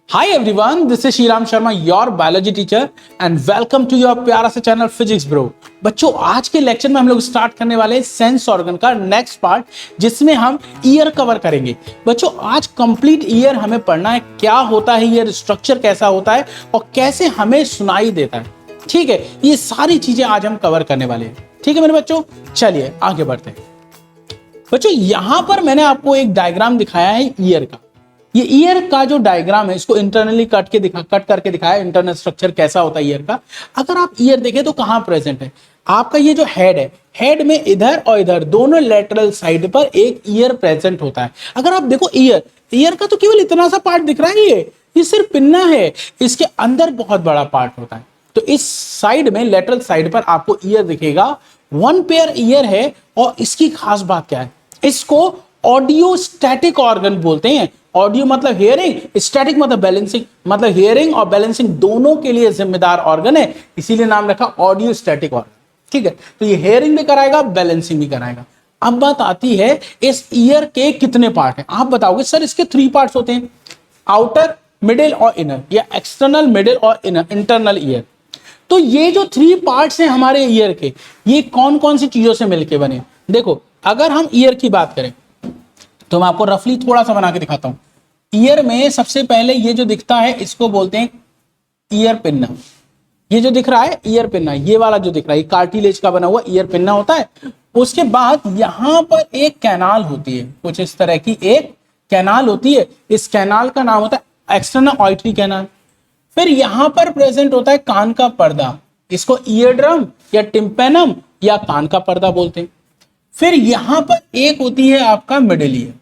Hi everyone, this is Shriram Sharma, your biology teacher and welcome to your प्यारा सा channel physics bro. बच्चों, आज के lecture में हम लोग स्टार्ट करने वाले हैं सेंस ऑर्गन का नेक्स्ट पार्ट, जिसमें हम ईयर कवर करेंगे। बच्चों, आज कंप्लीट ईयर हमें पढ़ना है, क्या होता है ईयर, स्ट्रक्चर कैसा होता है और कैसे हमें सुनाई देता है। ठीक है, ये सारी चीजें आज हम कवर करने वाले हैं। ठीक है मेरे बच्चों, चलिए आगे बढ़ते हैं। बच्चों, यहां पर मैंने आपको एक डायग्राम दिखाया है ईयर का। ये ईयर का जो डायग्राम है, इसको इंटरनली कट करके दिखाया, इंटरनल स्ट्रक्चर कैसा होता है ईयर का। अगर आप ईयर देखें तो कहां प्रेजेंट है, आपका ये जो हेड है, हेड में इधर और इधर दोनों लेटरल साइड पर एक ईयर प्रेजेंट होता है। अगर आप देखो ईयर का तो केवल इतना सा पार्ट दिख रहा है, ये सिर्फ पिन्ना है, इसके अंदर बहुत बड़ा पार्ट होता है। तो इस साइड में, लेटरल साइड पर आपको ईयर दिखेगा, वन पेयर ईयर है। और इसकी खास बात क्या है, इसको ऑडियो स्टैटिक ऑर्गन बोलते हैं। ऑडियो मतलब हियरिंग, स्टैटिक मतलब बैलेंसिंग, मतलब हियरिंग और बैलेंसिंग दोनों के लिए जिम्मेदार ऑर्गन है, इसीलिए नाम रखा ऑडियो स्टैटिक ऑर्गन। ठीक है, तो ये हियरिंग भी कराएगा, बैलेंसिंग भी कराएगा। अब बात आती है, इस ईयर के कितने पार्ट हैं। आप बताओगे सर इसके 3 पार्ट्स होते हैं, आउटर, मिडिल और इनर, या एक्सटर्नल, मिडिल और इनर, इंटरनल ईयर। तो ये जो 3 पार्ट्स हैं हमारे ईयर के, ये कौन कौन सी चीजों से मिलके बने। देखो, अगर हम ईयर की बात करें तो मैं आपको रफली थोड़ा सा बना के दिखाता हूं। ईयर में सबसे पहले ये जो दिखता है, इसको बोलते हैं ईयर पिन्ना। ये जो दिख रहा है ईयर पिन्ना, ये वाला जो दिख रहा है, कार्टिलेज का बना हुआ ईयर पिन्ना होता है। उसके बाद यहां पर एक कैनाल होती है, कुछ इस तरह की एक कैनाल होती है। इस कैनाल का नाम होता है एक्सटर्नल ऑयट्री कैनाल। फिर यहां पर प्रेजेंट होता है कान का पर्दा, इसको ईयर ड्रम या टिम्पेनम या कान का पर्दा बोलते हैं। फिर यहां पर एक होती है आपका मिडिल ईयर।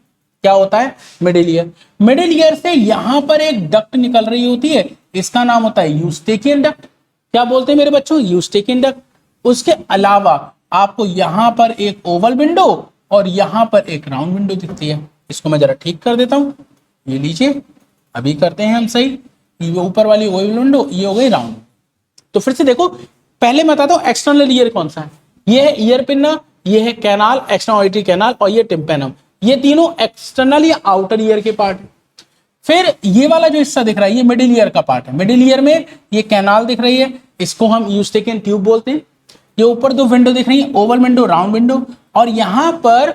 क्या होता है मिडिल ईयर। मिडिल ईयर से यहां पर एक डक्ट निकल रही होती है, इसका नाम होता है यूस्टेकियन डक्ट। क्या बोलते हैं मेरे बच्चों, यूस्टेकियन डक्ट। उसके अलावा आपको यहां पर एक ओवल विंडो और यहां पर एक राउंड विंडो दिखती है। इसको मैं जरा ठीक कर देता हूं, ये लीजिए, अभी करते हैं हम सही। ये ऊपर वाली ओवल विंडो, ये हो गई राउंड। तो फिर से देखो, पहले मैं बताता हूं एक्सटर्नल ईयर कौन सा है। ये है ईयर पिन्ना, ये है कैनाल, एक्सटर्नल ऑयट्री कैनाल, और ये टिम्पेनम। ये तीनों एक्सटर्नल या आउटर ईयर के पार्ट है। फिर ये वाला जो हिस्सा दिख रहा है, ये मिडिल ईयर का पार्ट है। मिडिल ईयर में ये कैनाल दिख रही है, इसको हम यूस्टेकियन ट्यूब बोलते हैं। ये ऊपर 2 विंडो दिख रही है, ओवल विंडो, राउंड विंडो, और यहां पर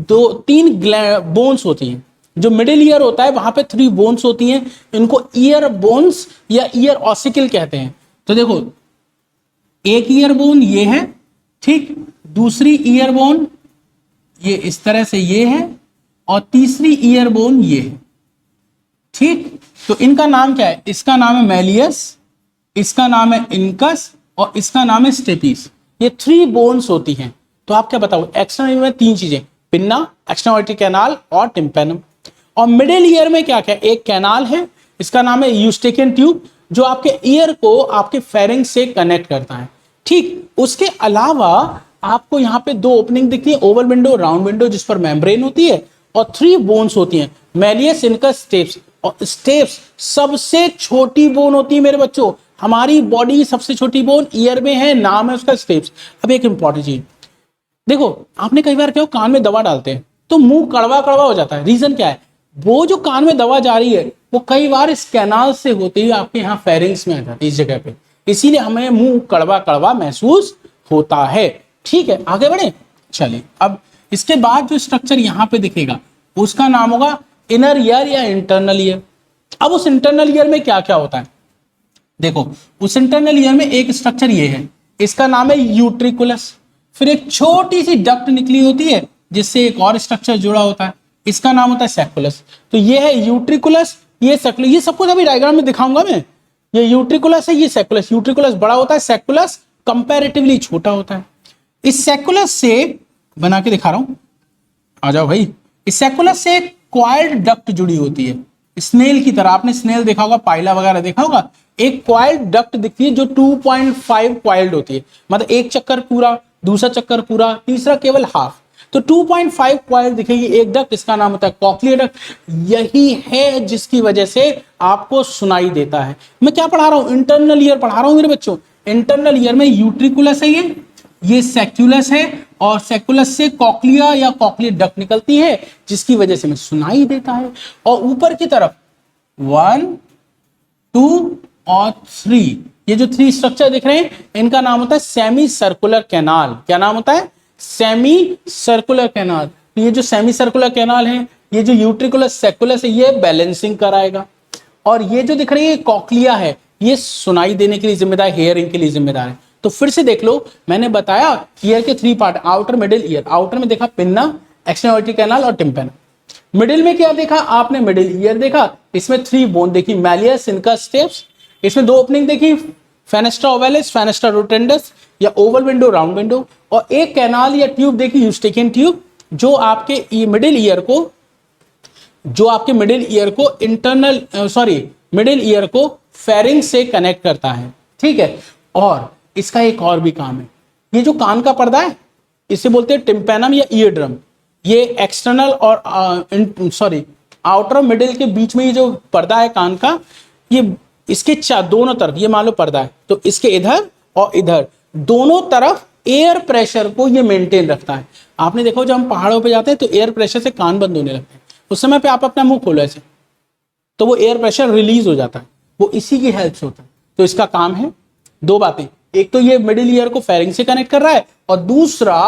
2-3 बोन्स होती हैं। जो मिडिल ईयर होता है वहां पे 3 बोन्स होती हैं, इनको ईयर बोन्स या ईयर ऑसिकल कहते हैं। तो देखो, एक ईयर बोन ये है, ठीक, दूसरी ईयर बोन ये इस तरह से ये है, और तीसरी ईयर बोन ये है। ठीक, तो इनका नाम क्या है, इसका नाम है मैलियस, इसका नाम है इनकस, और इसका नाम है स्टेपिस। ये 3 बोन्स होती हैं। तो आप क्या बताओ, एक्सटर्नल में 3 चीजें, पिन्ना, एक्सटर्नल ऑयट्री कैनाल और टिम्पेनम। और मिडिल ईयर में क्या क्या, एक कैनाल है, इसका नाम है यूस्टेकियन ट्यूब, जो आपके ईयर को आपके फेरिंक्स से कनेक्ट करता है। ठीक, उसके अलावा आपको यहां पे 2 ओपनिंग दिखती है, ओवल विंडो, राउंड विंडो, जिस पर मेम्ब्रेन होती है, और 3 बोन्स होती हैं, मैलियस, इनकस, स्टेप्स। और स्टेप्स सबसे छोटी बोन होती है मेरे बच्चों। हमारी बॉडी की सबसे छोटी बोन ईयर में है, नाम है उसका स्टेप्स। अब एक इंपॉर्टेंट चीज देखो, आपने कई बार क्या, कान में दवा डालते हैं तो मुंह कड़वा कड़वा हो जाता है। रीजन क्या है, वो जो कान में दवा जा रही है वो कई बार इस कैनाल से होती है आपके यहाँ फेरिंग्स में आ जाती है, इस जगह पे, इसीलिए हमें मुंह कड़वा कड़वा महसूस होता है। ठीक है, आगे बढ़े, चलिए। अब इसके बाद जो स्ट्रक्चर यहां पे दिखेगा उसका नाम होगा इनर ईयर या इंटरनल ईयर। अब उस इंटरनल ईयर में क्या क्या होता है, देखो, उस इंटरनल ईयर में एक स्ट्रक्चर ये है, इसका नाम है यूट्रिकुलस। फिर एक छोटी सी डक्ट निकली होती है जिससे एक और स्ट्रक्चर जुड़ा होता है, इसका नाम होता है सैकुलस। तो ये है यूट्रिकुलस, ये सैकुलस, ये सब कुछ अभी डायग्राम में दिखाऊंगा मैं। ये यूट्रिकुलस है, ये सैकुलस। यूट्रिकुलस बड़ा होता है, सैकुलस कंपैरेटिवली छोटा होता है। इस सैकुलस से बना के दिखा रहा हूं, आ जाओ भाई। इस सैकुलस से एक क्वाइल्ड डक्ट जुड़ी होती है, स्नेल की तरह। आपने स्नेल देखा होगा, पाइला वगैरह देखा होगा। एक क्वाइल्ड डक्ट दिखती है जो 2.5 क्वाइल्ड होती है, मतलब एक चक्कर पूरा, दूसरा चक्कर पूरा, तीसरा केवल हाफ। तो 2.5 क्वाइल्ड दिखेगी एक डक्ट, इसका नाम होता है कॉक्लियर डक्ट। यही है जिसकी वजह से आपको सुनाई देता है। मैं क्या पढ़ा रहा हूं, इंटरनल ईयर पढ़ा रहा हूं मेरे बच्चों। इंटरनल ईयर में यूट्रिकुलस है, ये सैक्युलस है, और सैकुलस से कॉक्लिया या कॉक्लियर डक्ट निकलती है, जिसकी वजह से हमें सुनाई देता है। और ऊपर की तरफ 1 2 और 3, ये जो 3 स्ट्रक्चर दिख रहे हैं इनका नाम होता है सेमी सर्कुलर कैनाल। क्या नाम होता है? Semi circular canal. तो ये जो सेमी सर्कुलर कैनाल है, ये जो यूट्रिकुलस सेकुलस है, ये बैलेंसिंग कराएगा। और ये जो दिख रही है कॉक्लिया है, ये सुनाई देने के लिए जिम्मेदार, हेयरिंग के लिए जिम्मेदार है। तो फिर से देख लो, मैंने बताया ईयर के 3 part, outer, middle, year. Outer में देखा पिन्ना, एक्सटर्नल ऑडिटरी कैनाल और टिम्पेनम। मिडिल में क्या देखा आपने? मिडिल ईयर देखा। इसमें 3 बोन देखी, मैलियस, इनकस, स्टेप्स। इसमें 2 ओपनिंग देखी, फेनेस्ट्रा ओवैलिस, फेनेस्ट्रा रोटेंडस या ओवल विंडो, राउंड विंडो। और एक कैनाल या ट्यूब देखी, यूस्टेकियन ट्यूब, जो आपके मिडिल ईयर को इंटरनल मिडिल ईयर को फेरिंग से कनेक्ट करता है। ठीक है। और इसका एक और भी काम है, ये जो कान का पर्दा है इसे बोलते हैं टिम्पेनम या ईयर ड्रम। ये एक्सटर्नल और आउटर मिडिल के बीच में ये जो पर्दा है कान का, ये इसके दोनों तरफ, ये मान लो पर्दा है तो इसके इधर और इधर दोनों तरफ एयर प्रेशर को ये मेंटेन रखता है। आपने देखो जब हम पहाड़ों पे जाते हैं तो एयर प्रेशर से कान बंद होने लगते हैं, उस समय पे आप अपना मुंह खोलो ऐसे तो वो एयर प्रेशर रिलीज हो जाता है, वो इसी की हेल्प से होता है। तो इसका काम है 2 बातें, एक तो ये मिडिल ईयर को फेरिंग से कनेक्ट कर रहा है और दूसरा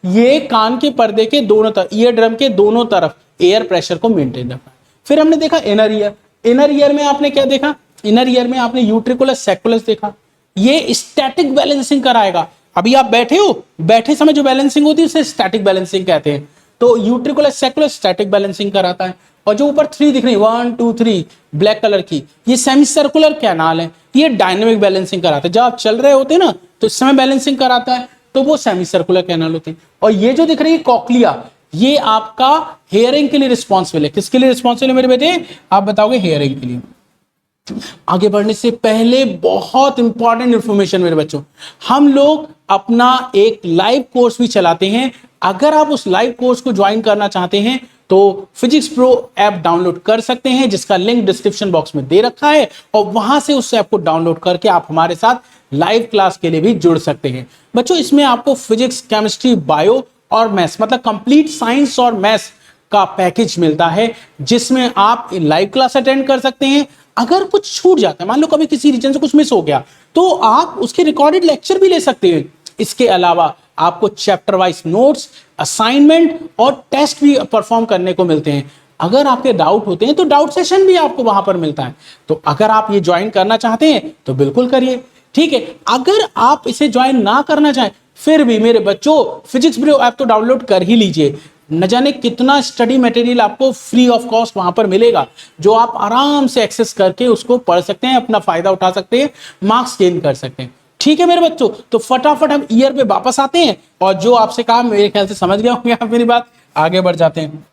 ये कान के पर्दे के दोनों तरफ, ईयर ड्रम के दोनों तरफ एयर प्रेशर को मेंटेन रखा है। फिर हमने देखा इनर ईयर। इनर ईयर में आपने क्या देखा? इनर ईयर में आपने यूट्रिकुलस सेकुलस देखा, ये स्टैटिक बैलेंसिंग कराएगा। अभी आप बैठे हो, बैठे समय जो बैलेंसिंग होती है उसे स्टैटिक बैलेंसिंग कहते हैं। तो यूट्रिकुलस सेकुलस स्टैटिक बैलेंसिंग कराता है। और जो ऊपर 3 दिख रही है, 1 2 3 ब्लैक कलर की, ये सेमी सर्कुलर कैनाल है, ये डायनेमिक बैलेंसिंग कराता है। जब आप चल रहे होते हैं ना तो इस समय बैलेंसिंग कराता है, तो वो सेमी सर्कुलर कैनाल होते हैं। और ये जो दिख रही है कॉक्लिया, ये आपका हेयरिंग के लिए रिस्पॉन्सिबल है। किसके लिए रिस्पॉन्सिबल है मेरे बेटे? आप बताओगे हेयरिंग के लिए। आगे बढ़ने से पहले बहुत इंपॉर्टेंट इंफॉर्मेशन मेरे बच्चों, हम लोग अपना एक लाइव कोर्स भी चलाते हैं। अगर आप उस लाइव कोर्स को ज्वाइन करना चाहते हैं तो फिजिक्स प्रो ऐप डाउनलोड कर सकते हैं, जिसका लिंक डिस्क्रिप्शन बॉक्स में दे रखा है, और वहां से उस ऐप को डाउनलोड करके आप हमारे साथ लाइव क्लास के लिए भी जुड़ सकते हैं। बच्चों इसमें आपको फिजिक्स, केमिस्ट्री, बायो और मैथ्स, मतलब कंप्लीट साइंस और मैथ्स का पैकेज मिलता है, जिसमें आप लाइव क्लास अटेंड कर सकते हैं। अगर कुछ छूट जाता है, मान लो कभी किसी रीजन से कुछ मिस हो गया, तो आप उसके रिकॉर्डेड लेक्चर भी ले सकते हैं। इसके अलावा आपको चैप्टर वाइज नोट्स, असाइनमेंट और टेस्ट भी परफॉर्म करने को मिलते हैं। अगर आपके डाउट होते हैं तो डाउट सेशन भी आपको वहां पर मिलता है। तो अगर आप ये ज्वाइन करना चाहते हैं तो बिल्कुल करिए। ठीक है। अगर आप इसे ज्वाइन ना करना चाहें फिर भी मेरे बच्चों फिजिक्स ब्रो ऐप तो डाउनलोड कर ही लीजिए। न जाने कितना स्टडी मटेरियल आपको फ्री ऑफ कॉस्ट वहां पर मिलेगा, जो आप आराम से एक्सेस करके उसको पढ़ सकते हैं, अपना फायदा उठा सकते हैं, मार्क्स गेन कर सकते हैं। ठीक है मेरे बच्चों, तो फटाफट हम ईयर पे वापस आते हैं, और जो आपसे कहा मेरे ख्याल से समझ गए होंगे आप मेरी बात। आगे बढ़ जाते हैं।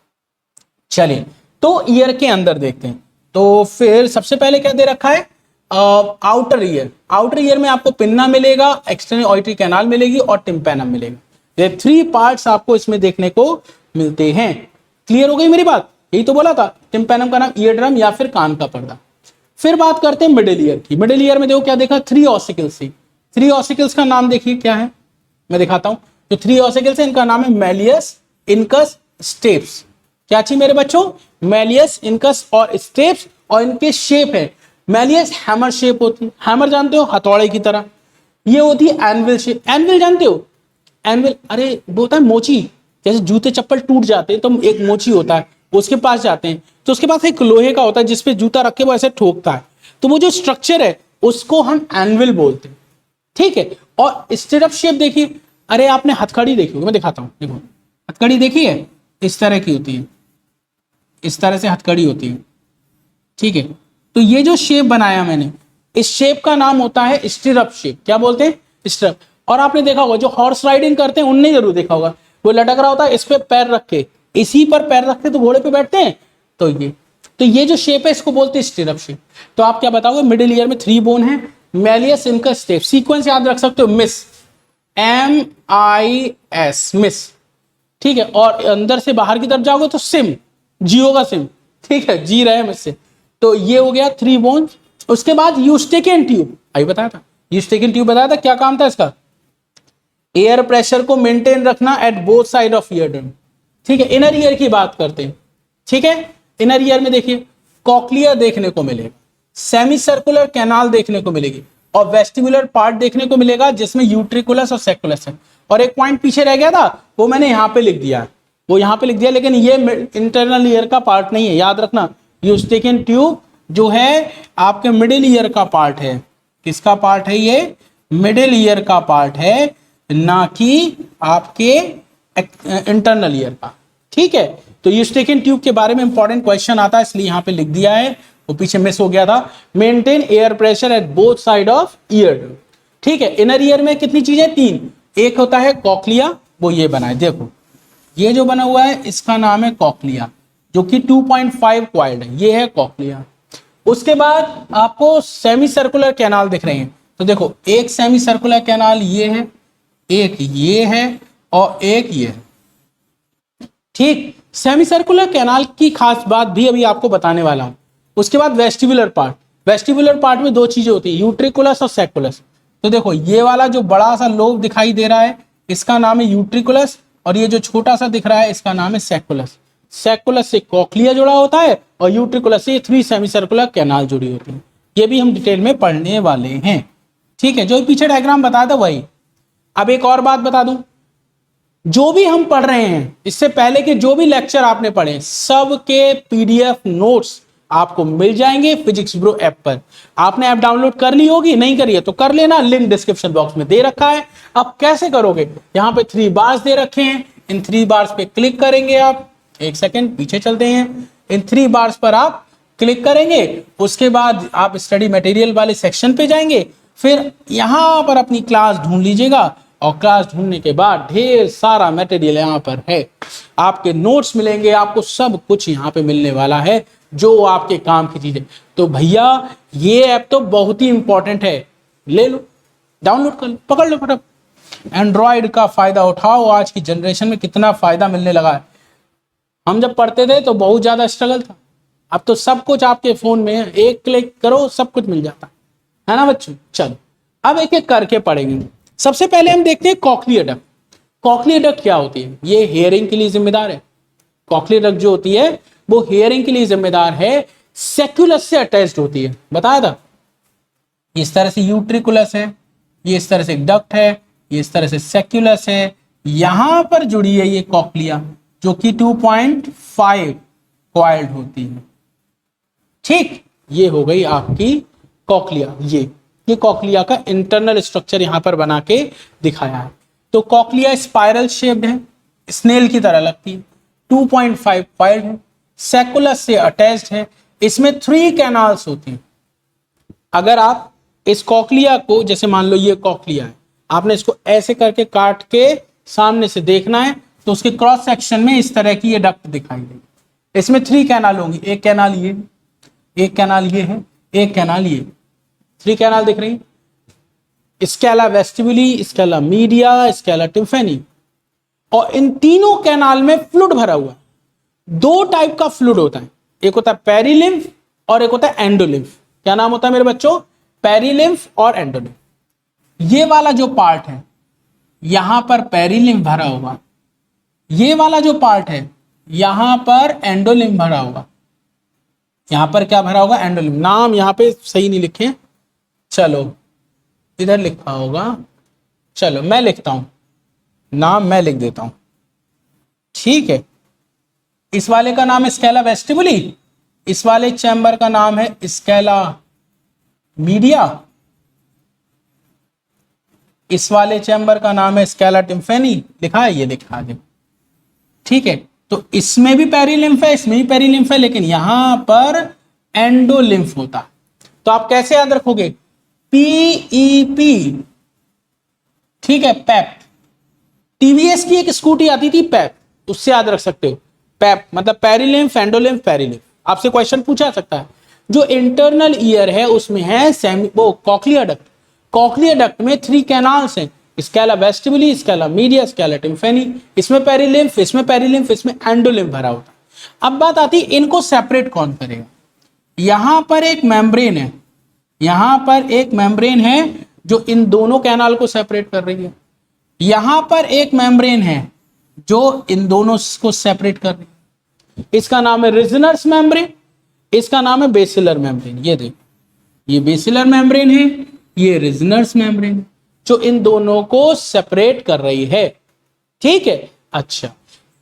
चलिए तो ईयर के अंदर देखते हैं। तो फिर सबसे पहले क्या दे रखा है? Outer ear. आउटर ईयर में आपको पिन्ना मिलेगा, एक्सटर्नल ऑडिटरी कैनाल मिलेगी और टिम्पेनम मिलेगा। ये 3 पार्ट्स आपको इसमें देखने को मिलते हैं। क्लियर हो गई मेरी बात? यही तो बोला था, टिम्पेनम का नाम ईयर ड्रम या फिर कान का पर्दा। फिर बात करते हैं मिडिल ईयर की। मिडिल ईयर में देखो क्या देखा? 3 ऑसिकल्स थी। 3 ऑसिकल्स का नाम देखिए क्या है, मैं दिखाता हूं। जो 3 ऑसिकल्स है इनका नाम है मैलियस, इनकस, स्टेप्स। क्या चाहिए मेरे बच्चों? मैलियस, इनकस और स्टेप्स। और इनके शेप है, मैलियस हैमर शेप होती है, हैमर जानते हो, हथौड़े की तरह। ये होती है एनविल शेप। एनविल जानते हो? एनविल, अरे वो होता है मोची, जैसे जूते चप्पल टूट जाते हैं तो एक मोची होता है, उसके पास जाते हैं तो उसके पास एक लोहे का होता है जिसपे जूता रख के वो ऐसे ठोकता है, तो वो जो स्ट्रक्चर है उसको हम एनविल बोलते हैं। ठीक है। और स्टिरअप शेप देखिए, अरे आपने हथकड़ी देखी होगी, मैं दिखाता हूं, देखो हथकड़ी देखी है, इस तरह की होती है, इस तरह से हथकड़ी होती है। ठीक है। तो ये जो शेप बनाया मैंने, इस शेप का नाम होता है स्टिरअप शेप। क्या बोलते हैं? स्टिरअप। और आपने देखा होगा जो हॉर्स राइडिंग करते हैं उनने जरूर देखा होगा, वो लटक रहा होता है, इस पे पैर रख के, इसी पर पैर रख के तो घोड़े पे बैठते हैं। तो ये जो शेप है इसको बोलते हैं स्टिरअप शेप। तो आप क्या बताओगे? मिडिल ईयर में 3 बोन है, मैलियस, इनकस, स्टेप। सीक्वेंस याद रख सकते हो, मिस, MIS, मिस। ठीक है। और अंदर से बाहर की तरफ जाओगे तो सिम, जियो का सिम। ठीक है, जी रहे हैं मुझसे। तो ये हो गया 3 बोन। उसके बाद यूस्टेकियन ट्यूब, अभी बताया था, यूस्टेकियन ट्यूब बताया था क्या काम था इसका? एयर प्रेशर को मेंटेन रखना at both side of ear drum. ठीक है। इनर ईयर की बात करते हैं। ठीक है। इनर ईयर में देखिए कॉक्लिया देखने को मिलेगा। सेमी सर्कुलर कैनाल देखने को मिलेगी और वेस्टिबुलर पार्ट देखने को मिलेगा जिसमें यूट्रिकुलस और सेकुलस है। और एक पॉइंट पीछे रह गया था, वो मैंने यहां पे लिख दिया, वो यहां पे लिख दिया, लेकिन ये इंटरनल ईयर का पार्ट नहीं है, याद रखना। यूस्टेकियन ट्यूब जो है आपके मिडिल ईयर का पार्ट है। किसका पार्ट है? ये मिडिल ईयर का पार्ट है, ना कि आपके इंटरनल ईयर का। ठीक है, तो यूस्टेकियन ट्यूब के बारे में इंपॉर्टेंट क्वेश्चन आता है, इसलिए यहां पे लिख दिया है, वो पीछे मिस हो गया था। Maintain air pressure at both side of year. ठीक है, इनर ईयर में कितनी चीजें? 3। एक होता है कॉक्लिया, वो ये बना है, देखो ये जो बना हुआ है इसका नाम है कॉक्लिया, जो कि 2.5 क्वाइल्ड है, ये है कॉक्लिया। उसके बाद आपको सेमी सर्कुलर कैनाल दिख रहे हैं, तो देखो एक सेमी सर्कुलर कैनाल ये है, एक ये है और एक ये है। ठीक, सेमी सर्कुलर कैनाल की खास बात भी अभी आपको बताने वाला हूं। उसके बाद वेस्टिबुलर पार्ट। वेस्टिबुलर पार्ट में 2 चीजें होती है, यूट्रिकुलस और सेकुलस। तो देखो ये वाला जो बड़ा सा लोब दिखाई दे रहा है इसका नाम है यूट्रिकुलस, और ये जो छोटा सा दिख रहा है इसका नाम है सेकुलस। सेकुलस से कॉक्लिया जुड़ा होता है और यूट्रिकुलस से 3 सेमी सर्कुलर कैनाल जुड़ी होती है। ये भी हम डिटेल में पढ़ने वाले हैं। ठीक है, जो पीछे डायग्राम बताया था वही। अब एक और बात बता दूं, जो भी हम पढ़ रहे हैं इससे पहले के जो भी लेक्चर आपने पढ़े सबके पीडीएफ नोट्स आपको मिल जाएंगे फिजिक्स ब्रो ऐप पर। आपने ऐप डाउनलोड कर ली होगी, नहीं करी है तो कर लेना, लिंक डिस्क्रिप्शन बॉक्स में दे रखा है। अब कैसे करोगे? यहां पे 3 बार्स दे रखे हैं, इन 3 बार्स पे क्लिक करेंगे आप। एक सेकेंड पीछे चलते हैं, इन 3 बार्स पर आप क्लिक करेंगे, उसके बाद आप स्टडी मटेरियल वाले सेक्शन पे जाएंगे, फिर यहां पर अपनी क्लास ढूंढ लीजिएगा और क्लास ढूंढने के बाद ढेर सारा मटेरियल यहाँ पर है, आपके नोट्स मिलेंगे, आपको सब कुछ यहाँ पे मिलने वाला है जो आपके काम की चीज है। तो भैया ये ऐप तो बहुत ही इंपॉर्टेंट है, ले लो, डाउनलोड कर लो, पकड़ लो फटाफट। एंड्रॉयड का फायदा उठाओ, आज की जनरेशन में कितना फायदा मिलने लगा है। हम जब पढ़ते थे तो बहुत ज्यादा स्ट्रगल था, अब तो सब कुछ आपके फोन में है, एक क्लिक करो सब कुछ मिल जाता है ना बच्चों। चलो अब एक एक करके पढ़ेंगे। सबसे पहले हम देखते हैं कॉक्लियर डक्ट। कॉक्लियर डक्ट क्या होती है? ये हेयरिंग के लिए जिम्मेदार है। कॉक्लियर डक्ट जो होती है वो हेयरिंग के लिए जिम्मेदार है, सेक्युलस से अटैच्ड होती है, बताया था। इस तरह से यूट्रिकुलस है, ये इस तरह से डक्ट है, ये इस तरह से सेक्युलस है, यहां पर जुड़ी है ये कॉक्लिया जो कि 2.5 क्वाइल्ड होती है। ठीक, ये हो गई आपकी कॉक्लिया। ये कॉक्लिया का इंटरनल स्ट्रक्चर यहां पर बना के दिखाया है। तो कॉक्लिया स्पाइरल शेप्ड है, स्नेल की तरह लगती है, 2.5 क्वाइल्ड है, सेकुलस से अटैच्ड है, इसमें 3 कैनाल्स होती हैं। अगर आप इस कॉक्लिया को, जैसे मान लो ये कॉक्लिया है, आपने इसको ऐसे करके काट के सामने से देखना है तो उसके क्रॉस सेक्शन में इस तरह की ये डक्ट दिखाई देगी। इसमें 3 कैनाल होंगी, एक कैनाल ये, एक कैनाल ये है, एक कैनाल ये। 3 कैनाल दिख रही, Scala vestibuli, scala media, scala टिम्फेनी। और इन तीनों कैनाल में फ्लूइड भरा हुआ है। 2 टाइप का फ्लूइड होता है, एक होता है पेरिलिम्फ और एक होता है एंडोलिम्फ। क्या नाम होता है मेरे बच्चों? पेरिलिम्फ और एंडोलिम्फ। ये वाला जो पार्ट है यहां पर पेरिलिम्फ भरा होगा, ये वाला जो पार्ट है यहां पर एंडोलिम्फ भरा होगा। यहां पर क्या भरा होगा? एंडोलिम्फ। नाम यहां पे सही नहीं लिखे, चलो इधर लिखा होगा, चलो मैं लिखता हूं, नाम मैं लिख देता हूं। ठीक है, इस वाले का नाम है स्केला वेस्टिबुली, इस वाले चैम्बर का नाम है स्केला मीडिया, इस वाले चैम्बर का नाम है स्केला टिम्फेनी। लिखा है, ये लिखा है। ठीक है, तो इसमें भी पेरिलिम्फ है, इसमें भी पेरिलिम्फ है, लेकिन यहां पर एंडोलिम्फ होता। तो आप कैसे याद रखोगे? पीईपी। ठीक है, पैप। टीवीएस की एक स्कूटी आती थी पैप, उससे याद रख सकते हो। पैप मतलब पेरिलिम्फ, एंडोलिम्फ, पेरिलिम्फ। आपसे क्वेश्चन पूछा सकता है। जो इंटरनल ईयर है उसमें है कॉक्लियर डक्ट। कॉक्लियर डक्ट में 3 कैनाल्स हैं, Scala vestibuli, scala media, scala tympani. इसमें पेरिलिम्फ, इसमें पेरिलिम्फ, इसमें एंडोलिम्फ भरा होता है। अब बात आती है इनको सेपरेट कौन करेगा। यहां पर एक मेम्ब्रेन है, यहां पर एक मेम्ब्रेन है जो इन दोनों कैनाल को सेपरेट कर रही है। यहां पर एक मेम्ब्रेन है जो इन दोनों को सेपरेट कर रही है। इसका नाम है रिजनर्स मेम्ब्रेन, इसका नाम है बेसिलर मेम्ब्रेन। ये देखो ये बेसिलर मेम्ब्रेन है, ये रिजनर्स मेम्ब्रेन है, जो इन दोनों को सेपरेट कर रही है। ठीक है, अच्छा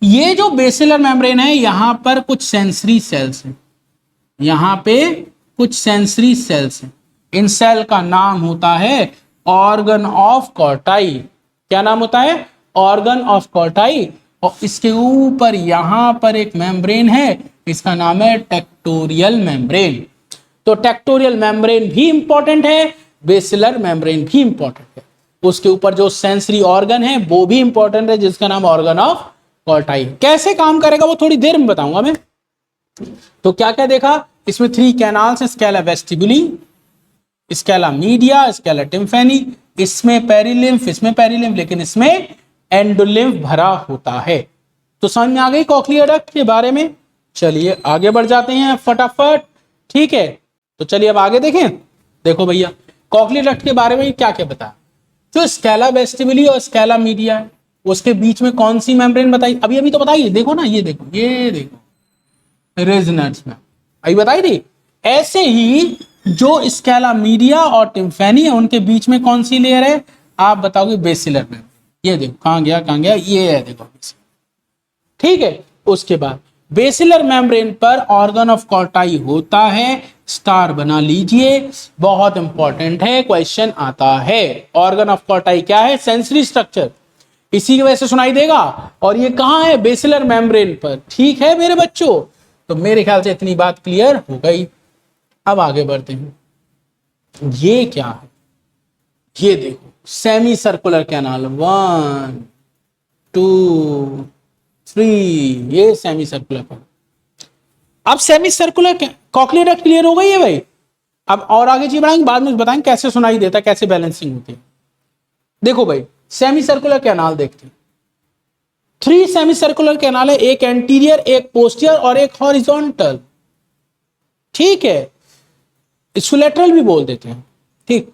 ये जो बेसिलर मेम्ब्रेन है, यहां पर कुछ सेंसरी सेल्स हैं, यहां पे कुछ सेंसरी सेल्स हैं। इन सेल का नाम होता है ऑर्गन ऑफ कॉर्टाई। क्या नाम होता है? Organ of Corti. और इसके ऊपर यहां पर एक मेम्ब्रेन है, इसका नाम है टेक्टोरियल मेम्ब्रेन। तो टेक्टोरियल मेम्ब्रेन भी इंपॉर्टेंट है, बेसिलर मेम्ब्रेन भी इंपॉर्टेंट है। उसके ऊपर जो सेंसरी ऑर्गन है वो भी इंपॉर्टेंट है, जिसका नाम ऑर्गन ऑफ कॉर्टाई। कैसे काम करेगा वो थोड़ी देर में बताऊंगा मैं। तो क्या क्या देखा इसमें? 3 canals, scala vestibuli, scala media, scala tympani. इसमें पेरिलिम्फ, इसमें पेरिलिम्फ, लेकिन इसमें एंडोलिम्फ भरा होता है। तो समझ में आ गई कॉक्लियर डक्ट के बारे में। चलिए आगे बढ़ जाते हैं फटाफट। ठीक है, तो चलिए अब आगे देखें। देखो भैया, कॉक्लियर डक्ट के बारे में क्या क्या बताया। जो स्केला वेस्टिबुली और स्केला मीडिया है, उसके बीच में कौन सी मेम्ब्रेन बताई? अभी अभी तो बताइए। देखो ना, ये देखो, ये देखो, रेजोनेंस में अभी बताई थी। ऐसे ही जो स्केला मीडिया और टिम्फेनी है, उनके बीच में कौन सी लेयर है? आप बताओगे बेसिलर में। ये देखो, कहां गया कहां गया, ये है देखो। ठीक है, उसके बाद बेसिलर मेम्ब्रेन पर ऑर्गन ऑफ कॉर्टाई होता है। स्टार बना लीजिए, बहुत इंपॉर्टेंट है, क्वेश्चन आता है। ऑर्गन ऑफ कॉर्टाई क्या है? सेंसरी स्ट्रक्चर, इसी की वजह से सुनाई देगा। और ये कहां है? बेसिलर मेम्ब्रेन पर। ठीक है मेरे बच्चों, तो मेरे ख्याल से इतनी बात क्लियर हो गई। अब आगे बढ़ते हैं। ये क्या है? ये देखो, सेमी सर्कुलर कैनाल, 1 2 3, ये सेमी सर्कुलर कैनाल। अब semi circular cochlear duct clear हो गई है भाई। अब और आगे चीज बढ़ाएंगे, बाद में बताएंगे कैसे सुनाई देता है, कैसे बैलेंसिंग होती है। देखो भाई, सेमी सर्कुलर कैनाल देखते हैं। 3 सेमी सर्कुलर कैनाल है, एक एंटीरियर, एक पोस्टीरियर और एक हॉरिजॉन्टल। ठीक है, इसको लेटरल भी बोल देते हैं। ठीक,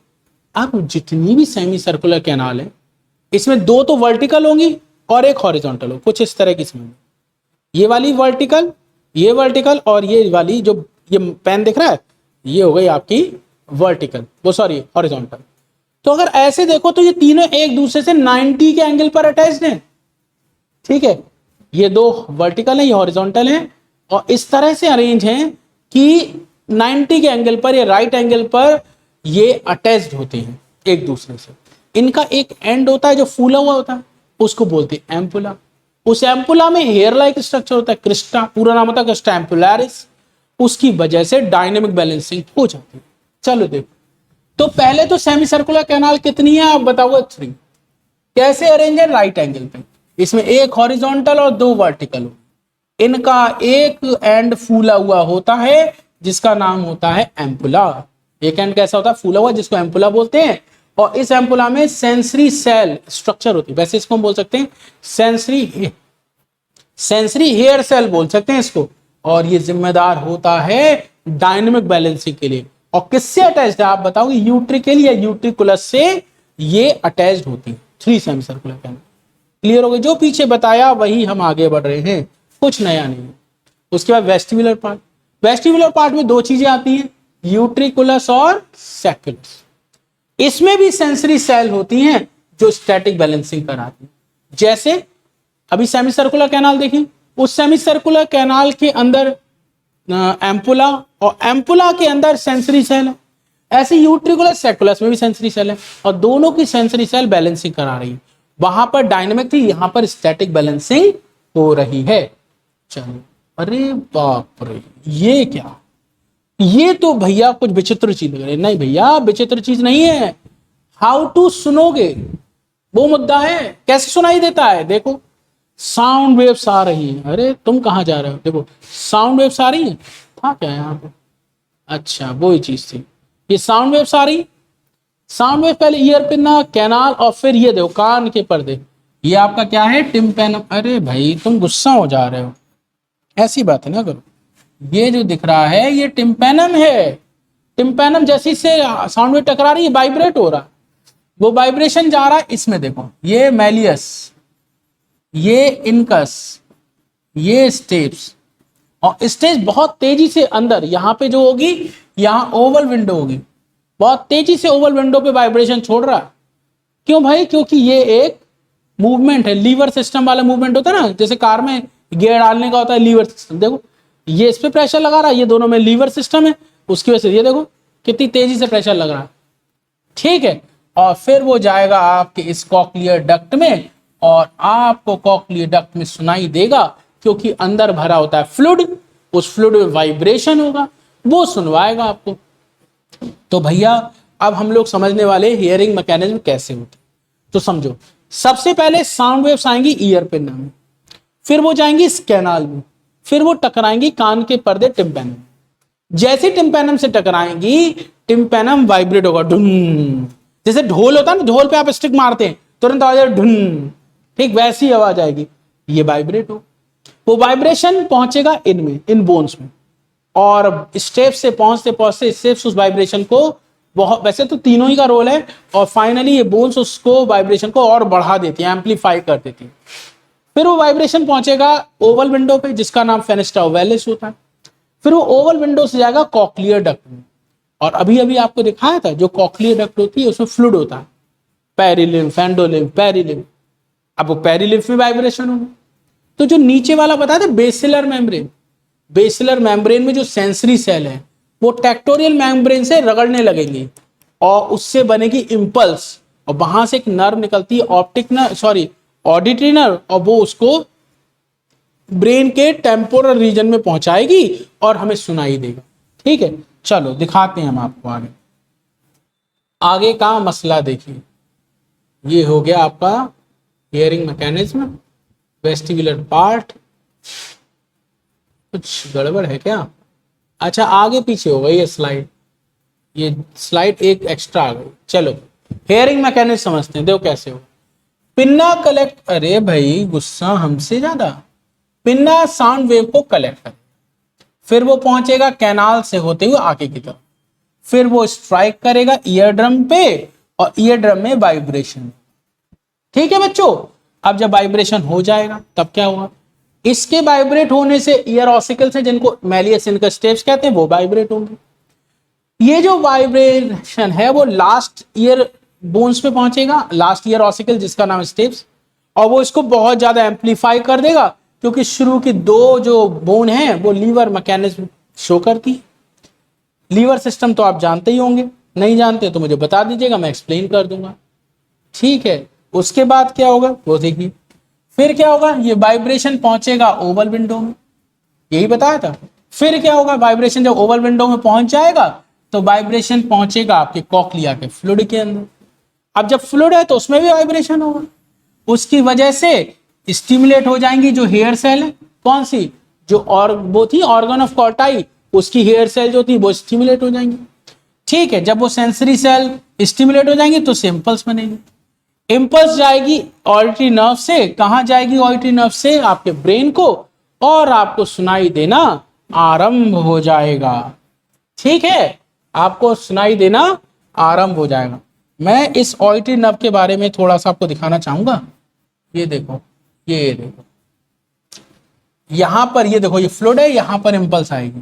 अब जितनी भी सेमी सर्कुलर कैनाल है, इसमें 2 तो वर्टिकल होंगी और एक हॉरिजॉन्टल हो, कुछ इस तरह की इसमें। ये वाली वर्टिकल, ये वर्टिकल, और ये वाली जो ये पेन दिख रहा है, ये हो गई आपकी वर्टिकल, वो सॉरी हॉरिजॉन्टल। तो अगर ऐसे देखो तो ये तीनों एक दूसरे से 90 के एंगल पर अटैच्ड हैं। ठीक है, ये 2 वर्टिकल है, ये हॉरिजॉन्टल है, और इस तरह से अरेंज हैं कि 90 के एंगल पर या राइट एंगल पर ये अटैच्ड होते हैं एक दूसरे से। इनका एक एंड होता है जो फूला हुआ होता है, उसको बोलते हैं एम्पुला। उस एम्पुला में हेयर लाइक स्ट्रक्चर होता है, क्रिस्टा, पूरा नाम होता है क्रिस्टा एम्पुलारिस। उसकी वजह से डायनेमिक बैलेंसिंग हो जाती है। चलो देखो, तो पहले तो सेमी सर्कुलर कैनाल कितनी है आप बताओगे? 3। कैसे अरेंज है? राइट एंगल पे। इसमें एक हॉरिजॉन्टल और 2 वर्टिकल हो। इनका एक एंड फूला हुआ होता है, जिसका नाम होता है एम्पुला। एक एंड कैसा होता है? फूला हुआ, जिसको एम्पुला बोलते हैं। और इस एम्पुला में सेंसरी सेल स्ट्रक्चर होती है। वैसे इसको हम बोल सकते हैं सेंसरी हेयर सेल बोल सकते हैं इसको। और ये जिम्मेदार होता है डायनेमिक बैलेंसिंग के लिए। और किससे अटैच्ड है आप बताओगे? यूट्रिकल या यूट्रिकुलस से ये अटैच्ड होती है। 3 सेमी सर्कुलर कैनाल क्लियर हो गई। जो पीछे बताया वही हम आगे बढ़ रहे हैं, कुछ नया नहीं। उसके बाद वेस्टिबुलर पार्ट। वेस्टिबुलर पार्ट में 2 चीजें आती हैं, यूट्रिकुलस और सैकुलस। इसमें भी सेंसरी सेल होती हैं जो स्टैटिक बैलेंसिंग कराती हैं। जैसे अभी सेमी सर्कुलर कैनाल देखें, उस सेमी सर्कुलर कैनाल के अंदर एम्पुला, और एम्पुला के अंदर सेंसरी सेल है। ऐसे यूट्रिकुलस सैकुलस में भी सेंसरी सेल है, और दोनों की सेंसरी सेल बैलेंसिंग करा रही है। वहां पर डायनेमिक थी, यहां पर स्टैटिक बैलेंसिंग हो रही है। चलो, अरे बाप रे, ये क्या? ये तो भैया कुछ विचित्र चीज लग रही है। नहीं भैया, विचित्र चीज नहीं है। हाउ टू सुनोगे, वो मुद्दा है। कैसे सुनाई देता है? देखो, साउंड वेव्स आ रही हैं। अरे तुम कहां जा रहे हो? देखो, साउंड वेव्स आ रही हैं। था क्या यहाँ पे? अच्छा, वो ही चीज थी। ये साउंड वेव्स आ रही। साउंड वेव पहले ईयर पिन, कैनाल, और फिर ये देखो कान के पर्दे। ये आपका क्या है? टिम्पेनम। अरे भाई तुम गुस्सा हो जा रहे हो, ऐसी बात है ना करो। ये जो दिख रहा है ये टिम्पेनम है। टिम्पेनम जैसी से साउंड वेव टकरा रही है, वाइब्रेट हो रहा, वो वाइब्रेशन जा रहा है इसमें। देखो, ये मैलियस, ये इनकस, ये स्टेप्स, और स्टेज बहुत तेजी से अंदर। यहां पे जो होगी, यहां ओवल विंडो होगी, बहुत तेजी से ओवल विंडो पे वाइब्रेशन छोड़ रहा है। क्यों भाई? क्योंकि ये एक मूवमेंट है, लीवर सिस्टम वाला मूवमेंट होता है ना, जैसे कार में गियर डालने का होता है लीवर सिस्टम। देखो ये इस पे प्रेशर लगा रहा है, ये दोनों में लीवर सिस्टम है, उसकी वजह से ये देखो कितनी तेजी से प्रेशर लग रहा है। ठीक है, और फिर वो जाएगा आपके इस कॉक्लियर डक्ट में, और आपको कॉक्लियर डक्ट में सुनाई देगा, क्योंकि अंदर भरा होता है फ्लूइड, उस फ्लूइड में वाइब्रेशन होगा, वो सुनवाएगा आपको। तो भैया अब हम लोग समझने वाले हियरिंग मैकेनिज्म कैसे होते। तो समझो, सबसे पहले साउंड वेव्स आएंगी ईयर पिन में, फिर वो जाएंगी इस कैनाल में, फिर वो टकराएंगी कान के पर्दे टिम्पैनम। जैसे टिम्पैनम से टकराएंगी, टिम्पैनम वाइब्रेट होगा, ढुन। जैसे ढोल होता है ना, ढोल पे आप स्टिक मारते हैं तुरंत आवाज आएगी ढुन, ठीक वैसी आवाज आएगी, ये वाइब्रेट हो। वो वाइब्रेशन पहुंचेगा इनमें, इन बोन्स में, और स्टेप से पहुंचते पहुंचते स्टेप्स उस वाइब्रेशन को बहुत, वैसे तो तीनों ही का रोल है, और फाइनली ये बोन्स उसको वाइब्रेशन को और बढ़ा देती है, एम्पलीफाई कर देती है। फिर वो वाइब्रेशन पहुंचेगा ओवल विंडो पे, जिसका नाम फेनेस्ट्रा ओवैलिस होता है। फिर वो ओवल विंडो से जाएगा कॉक्लियर डक्ट में, और अभी अभी आपको दिखाया था जो कॉक्लियर डक्ट होती है उसमें फ्लूइड होता है, पेरिलिम्फ, एंडोलिम्फ, पेरिलिम्फ। अब वो पेरिलिम्फ में वाइब्रेशन होगा। तो जो नीचे वाला बताया था बेसिलर मेम्ब्रेन, बेसिलर मेम्ब्रेन में जो सेंसरी सेल है वो टेक्टोरियल मेम्ब्रेन से रगड़ने लगेंगे, और उससे बनेगी इंपल्स, और वहां से एक नर्व निकलती है, optic nerve, sorry auditory nerve, और वो उसको ब्रेन के टेम्पोरल रीजन में पहुंचाएगी और हमें सुनाई देगा। ठीक है, चलो दिखाते हैं हम आपको आगे। आगे का मसला देखिए, ये हो गया आपका हियरिंग मैकेनिज्म, वेस्टिबुलर पार्ट। कुछ गड़बड़ है क्या? अच्छा आगे पीछे हो गई ये स्लाइड, ये स्लाइड एक एक्स्ट्रा आ गई। चलो हियरिंग मैकेनिज्म समझते हैं, देखो कैसे हो। पिन्ना कलेक्ट, अरे भाई गुस्सा हमसे ज्यादा। पिन्ना साउंड वेव को कलेक्ट करे, फिर वो पहुंचेगा कैनाल से होते हुए आगे की तरफ, फिर वो स्ट्राइक करेगा ईयर ड्रम पे, और ईयर ड्रम में वाइब्रेशन। ठीक है बच्चों, अब जब वाइब्रेशन हो जाएगा तब क्या होगा, इसके वाइब्रेट होने से ईयर ऑसिकल्स हैं, जिनको मैलियस इनका स्टेप्स कहते हैं, वो वाइब्रेट होंगे। ये जो वाइब्रेशन है वो लास्ट ईयर बोन्स पे पहुंचेगा, लास्ट ईयर ऑसिकल जिसका नाम स्टेप्स, और वो इसको बहुत ज्यादा एम्पलीफाई कर देगा, क्योंकि शुरू की दो जो बोन है वो लीवर मैकेनिज्म शो करती। लीवर सिस्टम तो आप जानते ही होंगे, नहीं जानते तो मुझे बता दीजिएगा, मैं एक्सप्लेन कर दूंगा। ठीक है, उसके बाद क्या होगा वो देखिए, फिर क्या होगा, ये वाइब्रेशन पहुंचेगा ओवल विंडो में, यही बताया था। फिर क्या होगा, वाइब्रेशन जब ओवल विंडो में पहुंच जाएगा तो वाइब्रेशन पहुंचेगा आपके कॉक्लिया के फ्लूइड के अंदर। अब जब फ्लूइड है तो उसमें भी वाइब्रेशन होगा, उसकी वजह से स्टिमुलेट हो जाएंगी जो हेयर सेल है, कौन सी, जो और वो थी ऑर्गन ऑफ कॉर्टाई, उसकी हेयर सेल जो थी वो स्टिमुलेट हो जाएंगी। ठीक है, जब वो सेंसरी सेल स्टिमुलेट हो जाएंगी तो सिंपल्स बनेगी। इंपल्स जाएगी ऑडिटरी नर्व से, कहां जाएगी ऑडिटरी नर्व से, आपके ब्रेन को, और आपको सुनाई देना आरंभ हो जाएगा। ठीक है, आपको सुनाई देना आरंभ हो जाएगा। मैं इस ऑडिटरी नर्व के बारे में थोड़ा सा आपको दिखाना चाहूंगा। ये देखो, ये देखो, यहां पर ये देखो, ये फ्लूइड है, यहां पर इंपल्स आएगी,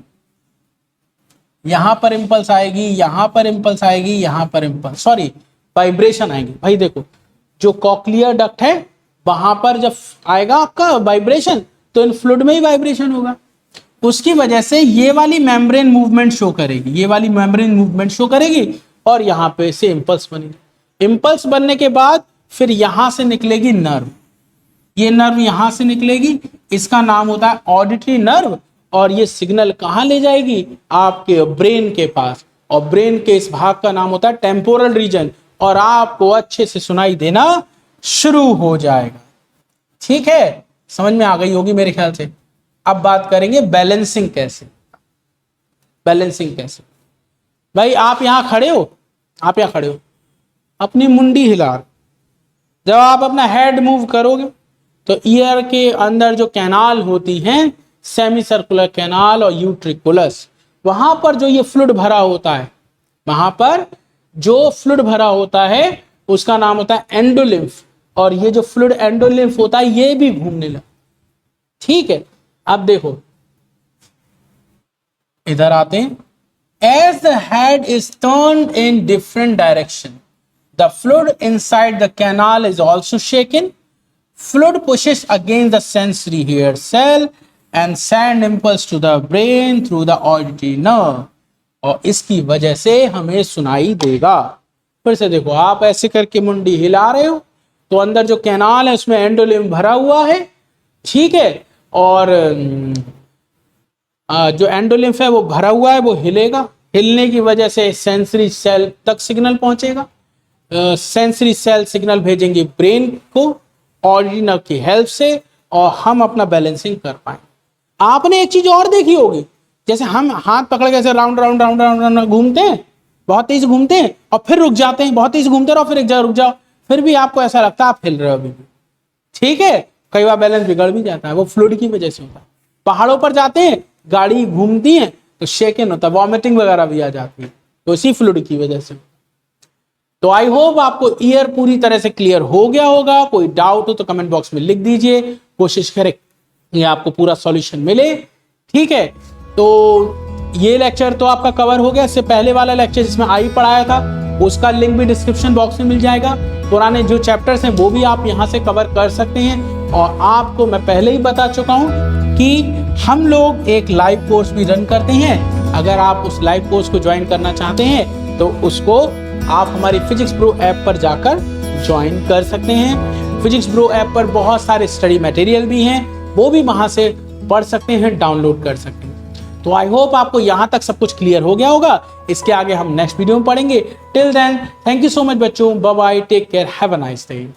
यहां पर इंपल्स आएगी, यहां पर इंपल्स आएगी, यहां पर इंपल्स, सॉरी वाइब्रेशन आएगी। भाई देखो, जो कॉक्लियर डक्ट है वहां पर जब आएगा आपका वाइब्रेशन, तो इन फ्लूइड में ही वाइब्रेशन होगा, उसकी वजह से ये वाली मेम्ब्रेन मूवमेंट शो करेगी, ये वाली मेम्ब्रेन मूवमेंट शो करेगी, और यहां पे से इंपल्स बनेगी। इंपल्स बनने के बाद फिर यहां से निकलेगी नर्व, ये नर्व यहां से निकलेगी, इसका नाम होता है ऑडिटरी नर्व, और ये सिग्नल कहां ले जाएगी, आपके ब्रेन के पास, और ब्रेन के इस भाग का नाम होता है टेम्पोरल रीजन, और आपको अच्छे से सुनाई देना शुरू हो जाएगा। ठीक है, समझ में आ गई होगी मेरे ख्याल से। अब बात करेंगे बैलेंसिंग कैसे, बैलेंसिंग कैसे। भाई आप यहां खड़े हो, आप यहां खड़े हो, अपनी मुंडी हिला, जब आप अपना हेड मूव करोगे तो ईयर के अंदर जो कैनाल होती हैं, सेमी सर्कुलर कैनाल और यूट्रिकुलस, वहां पर जो ये फ्लूइड भरा होता है, वहां पर जो फ्लूइड भरा होता है उसका नाम होता है एंडोलिम्फ, और ये जो फ्लूइड एंडोलिम्फ होता है ये भी घूमने लगा। ठीक है, अब देखो इधर आते हैं, As the head is turned in different direction, the fluid inside the canal is also shaken. Fluid pushes against the sensory hair cell and send impulse to the brain through the auditory nerve. और इसकी वजह से हमें सुनाई देगा। फिर से देखो, आप ऐसे करके मुंडी हिला रहे हो तो अंदर जो कैनाल है उसमें एंडोलिम्फ भरा हुआ है, ठीक है, और जो एंडोलिम्फ है वो भरा हुआ है, वो हिलेगा। हिलने की वजह से सेंसरी सेल तक सिग्नल पहुंचेगा। सेंसरी सेल सिग्नल भेजेंगे ब्रेन को ऑडिटरी नर्व की हेल्प से, और हम अपना बैलेंसिंग कर पाए। आपने एक चीज और देखी होगी, जैसे हम हाथ पकड़ के ऐसे राउंड राउंड राउंड राउंड घूमते हैं, बहुत तेज घूमते हैं और फिर रुक जाते हैं, बहुत तेज घूमते रहो फिर एक जगह रुक जाओ, फिर भी आपको ऐसा लगता है आप हिल रहे हो अभी भी, ठीक है। कई बार बैलेंस बिगड़ भी जाता है, वो फ्लूइड की वजह से होता है। पहाड़ों पर जाते हैं, गाड़ी घूमती है तो शेकन होता है, वॉमिटिंग वगैरह भी आ जाती है, तो इसी फ्लूइड की वजह से। तो आई होप आपको ईयर पूरी तरह से क्लियर हो गया होगा। कोई डाउट हो तो कमेंट बॉक्स में लिख दीजिए, कोशिश करें ये आपको पूरा सॉल्यूशन मिले, ठीक है। तो ये लेक्चर तो आपका कवर हो गया। इससे पहले वाला लेक्चर जिसमें आई पढ़ाया था उसका लिंक भी डिस्क्रिप्शन बॉक्स में मिल जाएगा। पुराने जो चैप्टर्स हैं वो भी आप यहाँ से कवर कर सकते हैं। और आपको मैं पहले ही बता चुका हूँ कि हम लोग एक लाइव कोर्स भी रन करते हैं। अगर आप उस लाइव कोर्स को ज्वाइन करना चाहते हैं तो उसको आप हमारी फिजिक्स ब्रो ऐप पर जाकर ज्वाइन कर सकते हैं। फिजिक्स ब्रो ऐप पर बहुत सारे स्टडी मटेरियल भी हैं, वो भी वहां से पढ़ सकते हैं, डाउनलोड कर सकते हैं। तो आई होप आपको यहां तक सब कुछ क्लियर हो गया होगा। इसके आगे हम नेक्स्ट वीडियो में पढ़ेंगे। Till then, thank you so much बच्चों, bye bye, take care, have a nice day.